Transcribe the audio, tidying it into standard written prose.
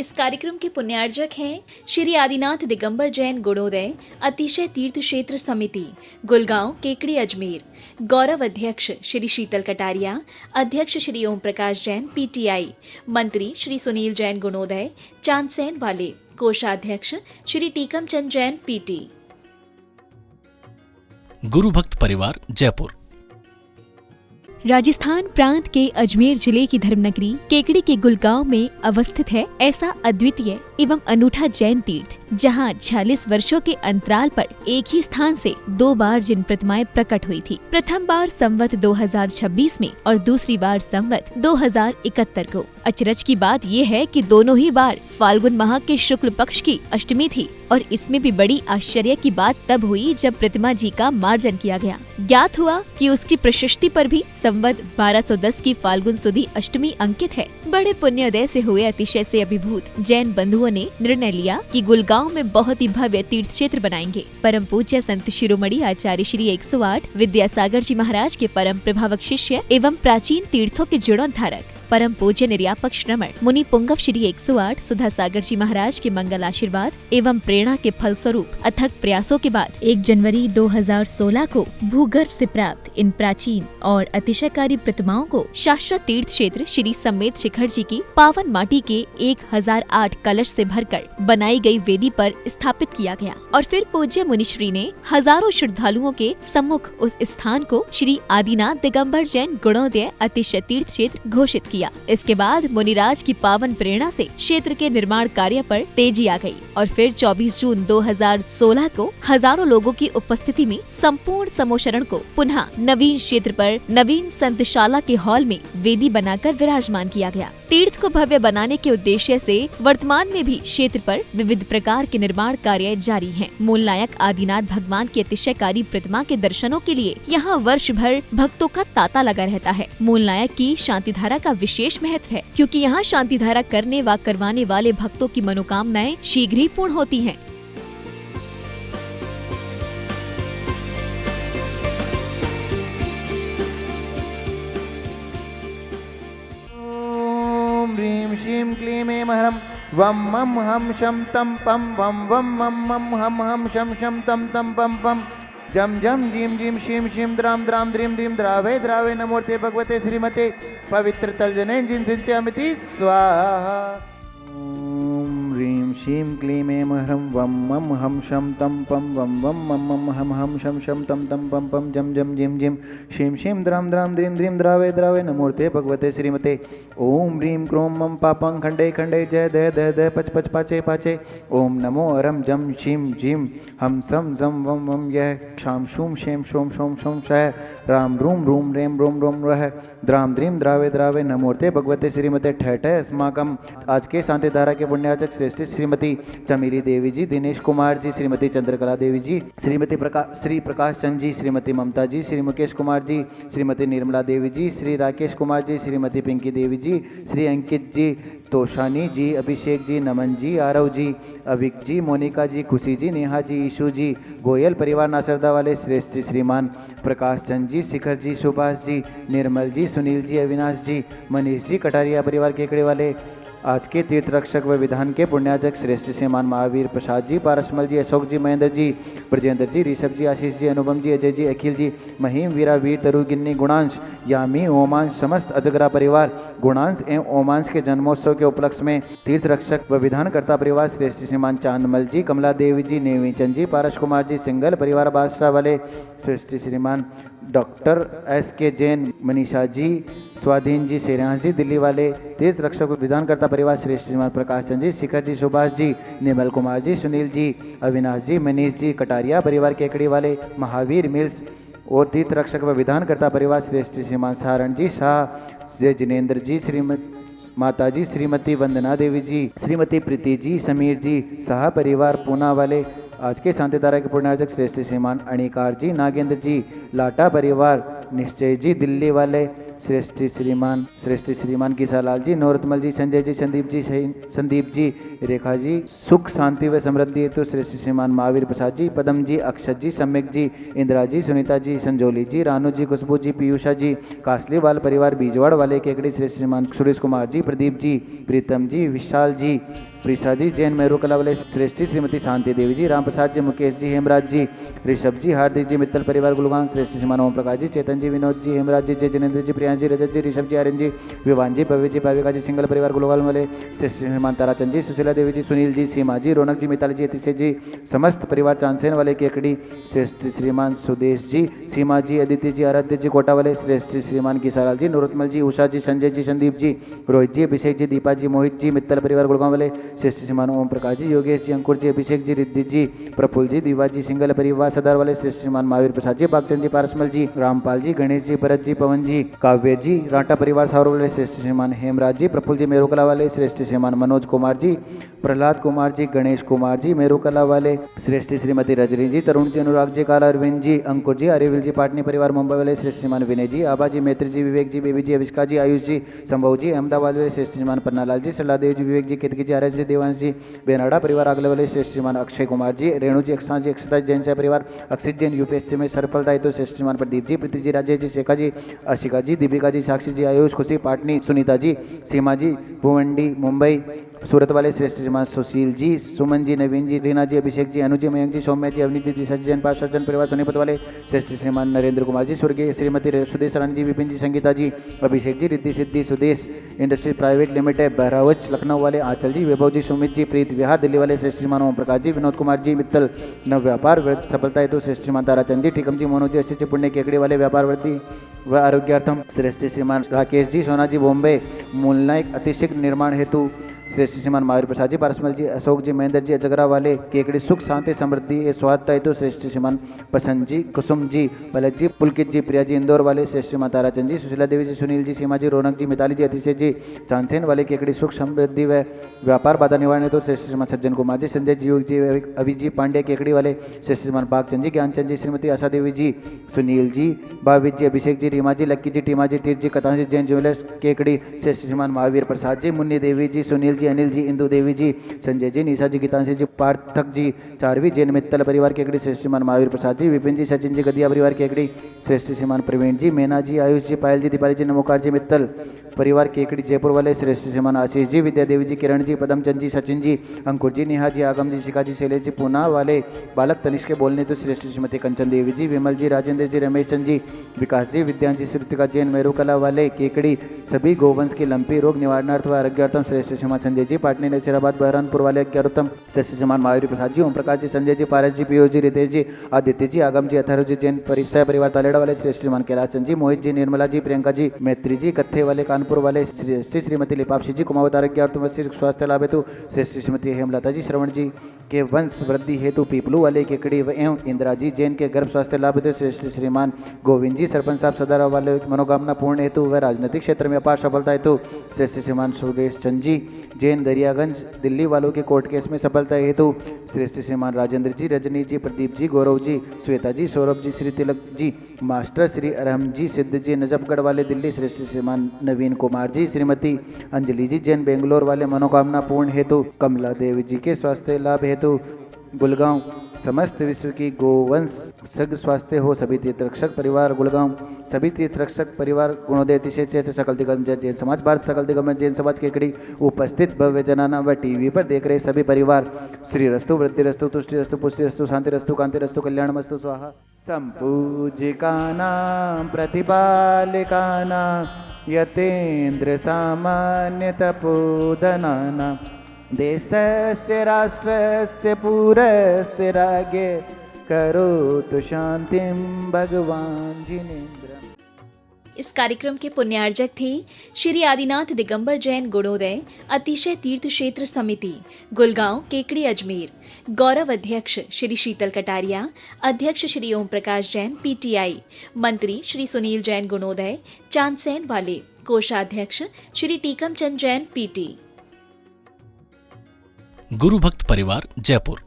इस कार्यक्रम के पुण्यार्जक हैं श्री आदिनाथ दिगंबर जैन गुणोदय अतिशय तीर्थ क्षेत्र समिति, गुलगांव, केकड़ी, अजमेर। गौरव अध्यक्ष श्री शीतल कटारिया, अध्यक्ष श्री ओम प्रकाश जैन, पीटीआई। मंत्री श्री सुनील जैन गुणोदय, चांदसैन वाले। कोषाध्यक्ष श्री टीकम चंद जैन, पीटी। गुरु भक्त परिवार, जयपुर। राजस्थान प्रांत के अजमेर जिले की धर्मनगरी केकड़ी के गुलगांव में अवस्थित है ऐसा अद्वितीय एवं अनूठा जैन तीर्थ, जहां 46 वर्षों के अंतराल पर एक ही स्थान से 2 बार जिन प्रतिमाएं प्रकट हुई थी। प्रथम बार संवत 2026 में और दूसरी बार संवत 2071 को। अचरज की बात ये है कि दोनों ही बार फाल्गुन माह के शुक्ल पक्ष की अष्टमी थी और इसमें भी बड़ी आश्चर्य की बात तब हुई जब प्रतिमा जी का मार्जन किया गया। ज्ञात हुआ कि उसकी प्रशस्ति पर भी संवत 1210 की फाल्गुन सुदी अष्टमी अंकित है। बड़े पुण्योदय से हुए अतिशय से अभिभूत जैन बंधुओं ने निर्णय लिया कि गुलगांव में बहुत ही भव्य तीर्थ क्षेत्र बनाएंगे। परम पूज्य संत शिरोमणि आचार्य श्री 108 विद्यासागर जी महाराज के परम प्रभावक शिष्य एवं प्राचीन तीर्थों के जीर्णोद्धारक परम पूज्य निर्यापक श्रमण मुनि पुंगव श्री 108 सुधा सागर जी महाराज के मंगल आशीर्वाद एवं प्रेरणा के फल स्वरूप अथक प्रयासों के बाद 1 जनवरी 2016 को भूगर्भ से प्राप्त इन प्राचीन और अतिशयकारी प्रतिमाओं को शाश्वत तीर्थ क्षेत्र श्री समेत शिखर जी की पावन माटी के 1008 कलश से भरकर बनाई गई वेदी पर स्थापित किया गया और फिर पूज्य मुनिश्री ने हजारों श्रद्धालुओं के सम्मुख उस स्थान को श्री आदिनाथ दिगंबर जैन गुणोदय अतिशय तीर्थ क्षेत्र घोषित किया। इसके बाद मुनिराज की पावन प्रेरणा से क्षेत्र के निर्माण कार्य पर तेजी आ गई और फिर 24 जून 2016 को हजारों लोगों की उपस्थिति में संपूर्ण समोशरण को पुनः नवीन क्षेत्र पर नवीन संतशाला के हॉल में वेदी बनाकर विराजमान किया गया। तीर्थ को भव्य बनाने के उद्देश्य से वर्तमान में भी क्षेत्र पर विविध प्रकार के निर्माण कार्य जारी हैं। मूल नायक आदिनाथ भगवान की अतिशयकारी प्रतिमा के दर्शनों के लिए यहाँ वर्ष भर भक्तों का तांता लगा रहता है। मूल नायक की शांति धारा का विशेष महत्व है, क्योंकि यहाँ शांति धारा करने व करवाने वाले भक्तों की मनोकामनाएं शीघ्र ही पूर्ण होती हैं। ह्रीं श्रीं क्लीं ऐं हरं वं मं हम शं तं पं वं वं मं मं हम हम शं शं तं तं पं पं जम जम जीम जीम शीम शीम द्राम द्राम द्रीम द्रीम द्रावे द्रावे नमोर्ते भगवते श्रीमते पवित्र तलजने जिन सिंचयामिति स्वाहा। ओम ह्रीं श्रीं क्लीं ऐं हरं वं मं हम शं तं पं वं वं मं मं हम हम शं शं तं तं पं पं जम जम जिम जिम शीम शीम द्राम द्राम द्रीम द्रीम द्रावे द्रावे नमोर्ते भगवते श्रीमते ओम ह्रीं क्रों मं पापं खंडे खंडे जय दय दय दय पच पच पाचे पाचे ओम नमो अरम जम शीम जिम हम सम जम वम वम यह क्षाम शूम शेम शोम शोम शोम शय राम रूम रूम रेम रोम रोम रह द्राम द्रीम द्रावे द्रावे नमोर्ते भगवते श्रीमते ठठ अस्माकम। आज के शांति धारा के पुण्यार्चक श्रेष्ठ श्रीमती चमेली देवी जी, दिनेश कुमार जी, श्रीमती चंद्रकला देवी जी, श्रीमती श्री प्रकाश चंद जी, श्रीमती ममता जी, श्री मुकेश कुमार जी, श्रीमती निर्मला देवी जी, श्री राकेश कुमार जी, श्रीमती पिंकी देवी जी, श्री अंकित जी, तोशानी जी, अभिषेक जी, नमन जी, आरव जी, अभिक जी, मोनिका जी, खुशी जी, नेहा जी, ईशु जी, गोयल परिवार नासरदा वाले श्रेष्ठ श्रीमान प्रकाश चंद जी, शिखर जी, सुभाष जी, निर्मल जी, सुनील जी, अविनाश जी, मनीष जी, कटारिया परिवार केकड़े वाले। आज के तीर्थ रक्षक व विधान के पुण्यार्चक श्रेष्ठ श्रीमान महावीर प्रसाद जी, पारसमल जी, अशोक जी, महेंद्र जी, ब्रजेंद्र जी, ऋषभ जी, आशीष जी, अनुपम जी, अजय जी, अखिल जी, महिम, वीरा, वीर, तरु, गिन्नी, गुणांश, यामी, ओमांश, समस्त अजगरा परिवार, गुणांश एवं ओमांश के जन्मोत्सव के उपलक्ष्य में तीर्थ रक्षक व विधानकर्ता परिवार श्रेष्ठ श्रीमान चांदमल जी, कमला देवी जी, नेवी चंद जी, पारस कुमार जी, सिंगल परिवार बादशाह वाले श्रेष्ठ श्रीमान डॉक्टर एस के जैन, मनीषा जी, स्वाधीन जी, शेरांश जी, दिल्ली वाले तीर्थ रक्षक विधानकर्ता परिवार श्रेष्ठ श्रीमान प्रकाश चंद जी, शिखर जी, सुभाष जी, निर्मल कुमार जी, सुनील जी, अविनाश जी, मनीष जी, कटारिया परिवार केकड़ी वाले महावीर मिल्स और तीर्थ रक्षक व विधानकर्ता परिवार श्रेष्ठ श्रीमान सारण जी शाह, जय जिनेन्द्र जी, माता जी श्रीमती वंदना देवी जी, श्रीमती प्रीति जी, समीर जी, शाह परिवार पूना वाले। आज के शांति धारा के पुण्यार्चक श्रेष्ठ श्रीमान अणिकार जी, नागेंद्र जी, लाटा परिवार, निश्चय जी, दिल्ली वाले श्रेष्ठ श्रीमान किसालाल जी, नौरतमल जी, संजय जी, संदीप जी, रेखा जी, सुख शांति व समृद्धि हेतु श्रेष्ठ श्रीमान महावीर प्रसाद जी, पदम जी, अक्षत जी, सम्यक जी, इंदिरा जी, सुनीता जी, संजोली जी, रानू जी, खुशबू जी, पीयूषा जी, कासलीवाल परिवार बीजवाड़ वाले केकड़ी श्रेष्ठ श्रीमान सुरेश कुमार जी, प्रदीप जी, प्रीतम जी, विशाल जी, प्रीसा जी, जैन मेरू कला वाले श्रेष्ठी श्रीमती शांति देवी जी, राम प्रसाद जी, मुकेश जी, हेमराज जी, ऋषभ जी, हार्दिक जी, मित्तल परिवार गुलगांव, श्रेष्ठी श्रीमान ओम प्रकाश जी, चेतन जी, विनोद जी, हेमराज जी, जय जिनेन्द्र जी, प्रियांश जी, रजत जी, ऋषभ जी, आर्यन जी, विवान जी, भव्य जी, भाविका जी, सिंगल परिवार गुलगांव वाले श्रेष्ठी श्रीमान ताराचंद जी, सुशीला देवी जी, सुनील जी, सीमा जी, रौनक जी, मिताली जी, अतिशय जी, समस्त परिवार चांदसेन वाले केकड़ी श्रेष्ठी श्रीमान सुदेश जी, सीमा जी, अदिति जी, आराध्य जी, कोटा वाले श्रेष्ठी श्रीमान किसालाल जी, नूरतमल जी, उषा जी, संजय जी, संदीप जी, रोहित जी, अभिषेक जी, दीपा जी, मोहित जी, मित्तल परिवार गुड़गांव वाले श्रेष्ठी श्रीमान ओम प्रकाश जी, योगेश जी, अंकुर जी, अभिषेक जी, रिद्धि जी, प्रफुल्ल जी, दीवा जी, सिंगल परिवार सदार वाले श्रेष्ठी श्रीमान महावीर प्रसाद जी, बागचंद जी, पारसमल जी, रामपाल जी, गणेश जी, भरत जी, पवन जी, काव्य जी, राटा परिवार सावर वाले श्रेष्ठी श्रीमान हेमराज जी, प्रफुल्ल जी, मेरुकला वाले श्रेष्ठी श्रीमान मनोज कुमार जी, प्रहलाद कुमार जी, गणेश कुमार जी, मेरुकला वाले श्रेष्ठी श्रीमती रजनी जी, तरुण जी, अनुराग जी, काला अरविंद जी, अंकुर जी, आर्यविल जी, पाटनी परिवार मुंबई वाले श्रेष्ठी श्रीमान विनय जी, आबा जी, मैत्री जी, विवेक जी, बेबी जी, अविष्का जी, आयुष जी, संभव जी, अहमदाबाद वाले श्रेष्ठी श्रीमान पन्नालाल जी, सलादेव जी, विवेक जी, केतकी जी, आरएस जी, देवांश जी, बेनाडा परिवार आगले वाले श्रेष्ठी श्रीमान अक्षय कुमार जी, रेणु जी, अक्षां जी, अक्षता जी, जैन से परिवार, अक्षित जैन यूपीएससी में सफलता हेतु श्रेष्ठी श्रीमान प्रदीप जी, प्रीति जी, राजेश जी, शेखा जी, आशिका जी, दीपिका जी, साक्षी जी, आयुष, खुशी, पाटनी, सुनीता जी, सीमा जी, भुवंडी, मुंबई, सूरत वाले श्रेष्ठ श्रीमान सुशील जी, सुमन जी, नवीन जी, रीना जी, अभिषेक जी, अनुज जी, मयंक जी, सौम्या जी, अवनीत जी, सचिन पास सज्जन परिवार सोनीपत वाले श्रेष्ठ श्रीमान नरेंद्र कुमार जी, स्वर्गीय Shrimati Sudesh Rani ji, Vipin ji, Sangeeta ji, Abhishek ji, Riddhi Siddhi, Sudesh industries private limited, Bahraich Lucknow वाले आंचल जी, वैभव जी, सुमित जी, प्रीत विहार दिल्ली वाले श्रेष्ठ श्रीमान ओम प्रकाश जी, विनोद कुमार जी, मित्तल नव व्यापार व्रत सफलता हेतु श्रेष्ठ श्रीमान ताराचंद जी, टीकम जी, मोनू जी, अच्छे पुण्य केकड़ी वाले व्यापार वृद्धि व आरोग्यार्थम श्रेष्ठ श्रीमान राकेश जी, सोना जी, बॉम्बे मूलनायक अतिशीघ्र निर्माण हेतु श्रेष्ठ श्रीमान महावीर प्रसाद जी, पारसमल जी, अशोक जी, महेंद्र जी, अजगरा वाले केकड़ी सुख शांति समृद्धि स्वास्थ्य हेतु श्रेष्ठ श्रीमान पसंद जी, कुसुम जी, पलक जी, पुलकित जी, प्रिया जी, इंदौर वाले श्रेष्ठ श्रीमान ताराचंद जी, सुशीला देवी जी, सुनील जी, सीमा जी, रौनक जी, मिताली जी, अतिशय जी, चांदसेन वाले केकड़ी सुख समृद्धि व व्यापार बाधा निवारण हेतु श्रेष्ठ श्रीमान सज्जन कुमार जी, संजय जी, योग जी, अभि जी, पांडे केकड़ी वाले श्रेष्ठ श्रीमान बागचंद जी, ज्ञानचंद जी, श्रीमती आशा देवी जी, सुनील जी, भावित जी, अभिषेक जी, रीमा जी, लक्की जी, टीमा जी, तीर्थ जी, कतान जी, जैन ज्वेलर्स केकड़ी श्रेष्ठ श्रीमान महावीर प्रसाद जी, मुन्नी देवी जी, सुनील जी, अनिल जी, इंदू देवी जी, संजय जी, निशा जी, गीतांशी जी, पार्थक जी, चारवी जैन मित्तल परिवार केकड़ी श्रेष्ठ श्रीमान महावीर प्रसाद जी, विपिन जी, सचिन जी, गदिया परिवार केकड़ी श्रेष्ठ श्रीमान प्रवीण जी, मेना जी, आयुष जी, पायल जी, दीपाली जी, नमोकार जी, मित्तल परिवार केकड़ी जयपुर वाले श्रेष्ठ श्रीमान आशीष जी, विद्या देवी जी, किरण जी, पदमचंद जी, सचिन जी, अंकुर जी, नेहा जी, आगम जी, शिखा जी, शैलेश जी, पूना वाले बालक तनिष्क के बोलने तो श्रेष्ठ श्रीमती कंचन देवी जी, विमल जी, राजेंद्र जी, रमेश चंद जी, विकास जी, विद्यांशी, श्रुतिका जैन मेरुकला वाले केकड़ी सभी गोवंश के लंपी रोग निवारणार्थ व आरोग्यार्थम श्रेष्ठ श्रीमान संजय जी, पाटनी नैचराबाद बहरानपुर वाले अज्ञारोत्तम श्रेष्ठ श्रीमान महावीर प्रसाद जी, ओम प्रकाश जी, संजय जी, पारस जी, पीयूष जी, रितेश जी, आदित्य जी, आगम जी, अथर्व जी, जैन परिसर परिवार तालेड़ा वाले श्रेष्ठ श्रीमान कैलाश चंद जी, मोहित जी, निर्मला जी, प्रियंका जी, मैत्री जी, कत्थे वाले कानपुर वाले श्री श्रीमती लिपाक्षी जी, कुमावत आरोग्यार्थम स्वास्थ्य लाभ हेतु श्रेष्ठ श्रीमती हेमलता जी, श्रवण जी के वंश वृद्धि हेतु पीपलू वाले केकड़ी एवं इंदिरा जी, जैन के गर्भ स्वास्थ्य लाभ हेतु श्रेष्ठ श्रीमान गोविंद जी, सरपंच साहब सदारा वाले मनोकामना पूर्ण हेतु व राजनीतिक क्षेत्र में अपार सफलता हेतु श्रेष्ठ श्रीमान सुरेश चंद जी, जैन दरियागंज दिल्ली वालों के कोर्ट केस में सफलता हेतु श्रेष्ठ श्रीमान राजेंद्र जी, रजनी जी, प्रदीप जी, गौरव जी, श्वेता जी, सौरभ जी, श्री तिलक जी, मास्टर श्री अरहम जी, सिद्ध जी, नजफगढ़ वाले दिल्ली श्रेष्ठ श्रीमान नवीन कुमार जी, श्रीमती अंजलि जी, जैन बेंगलोर वाले मनोकामना पूर्ण हेतु कमला देवी जी के स्वास्थ्य लाभ हेतु गुलगांव समस्त विश्व की गोवंश सग स्वास्थ्य हो, सभी तीर्थरक्षक परिवार गुलगांव, सभी तीर्थरक्षक परिवार गुणोदय अतिशय चेत सकल दिग्गज जैन समाज भारत सकल दिग्गज जैन समाज केकड़ी उपस्थित भव्य जनाना व टीवी पर देख रहे सभी परिवार श्री रस्तु वृद्धि रस्तु तुष्टि रस्तु पुष्टि रस्तु शांति रस्तु कांति रस्तु कल्याण मस्तु स्वाहा। संपूजिकानां प्रतिपालिकानां यतेन्द्र सामान्य तपोधनानां देशस्य राष्ट्रस्य पूरस्य राज्ञे करोतु शांतिं भगवान जिनेन्द्र। इस कार्यक्रम के पुण्यार्जक थे श्री आदिनाथ दिगंबर जैन गुणोदय अतिशय तीर्थ क्षेत्र समिति गुलगांव केकड़ी अजमेर, गौरव अध्यक्ष श्री शीतल कटारिया, अध्यक्ष श्री ओम प्रकाश जैन पीटीआई, मंत्री श्री सुनील जैन गुणोदय चांदसेन वाले, कोषाध्यक्ष श्री टीकम चंद जैन पीटी। गुरु भक्त परिवार जयपुर।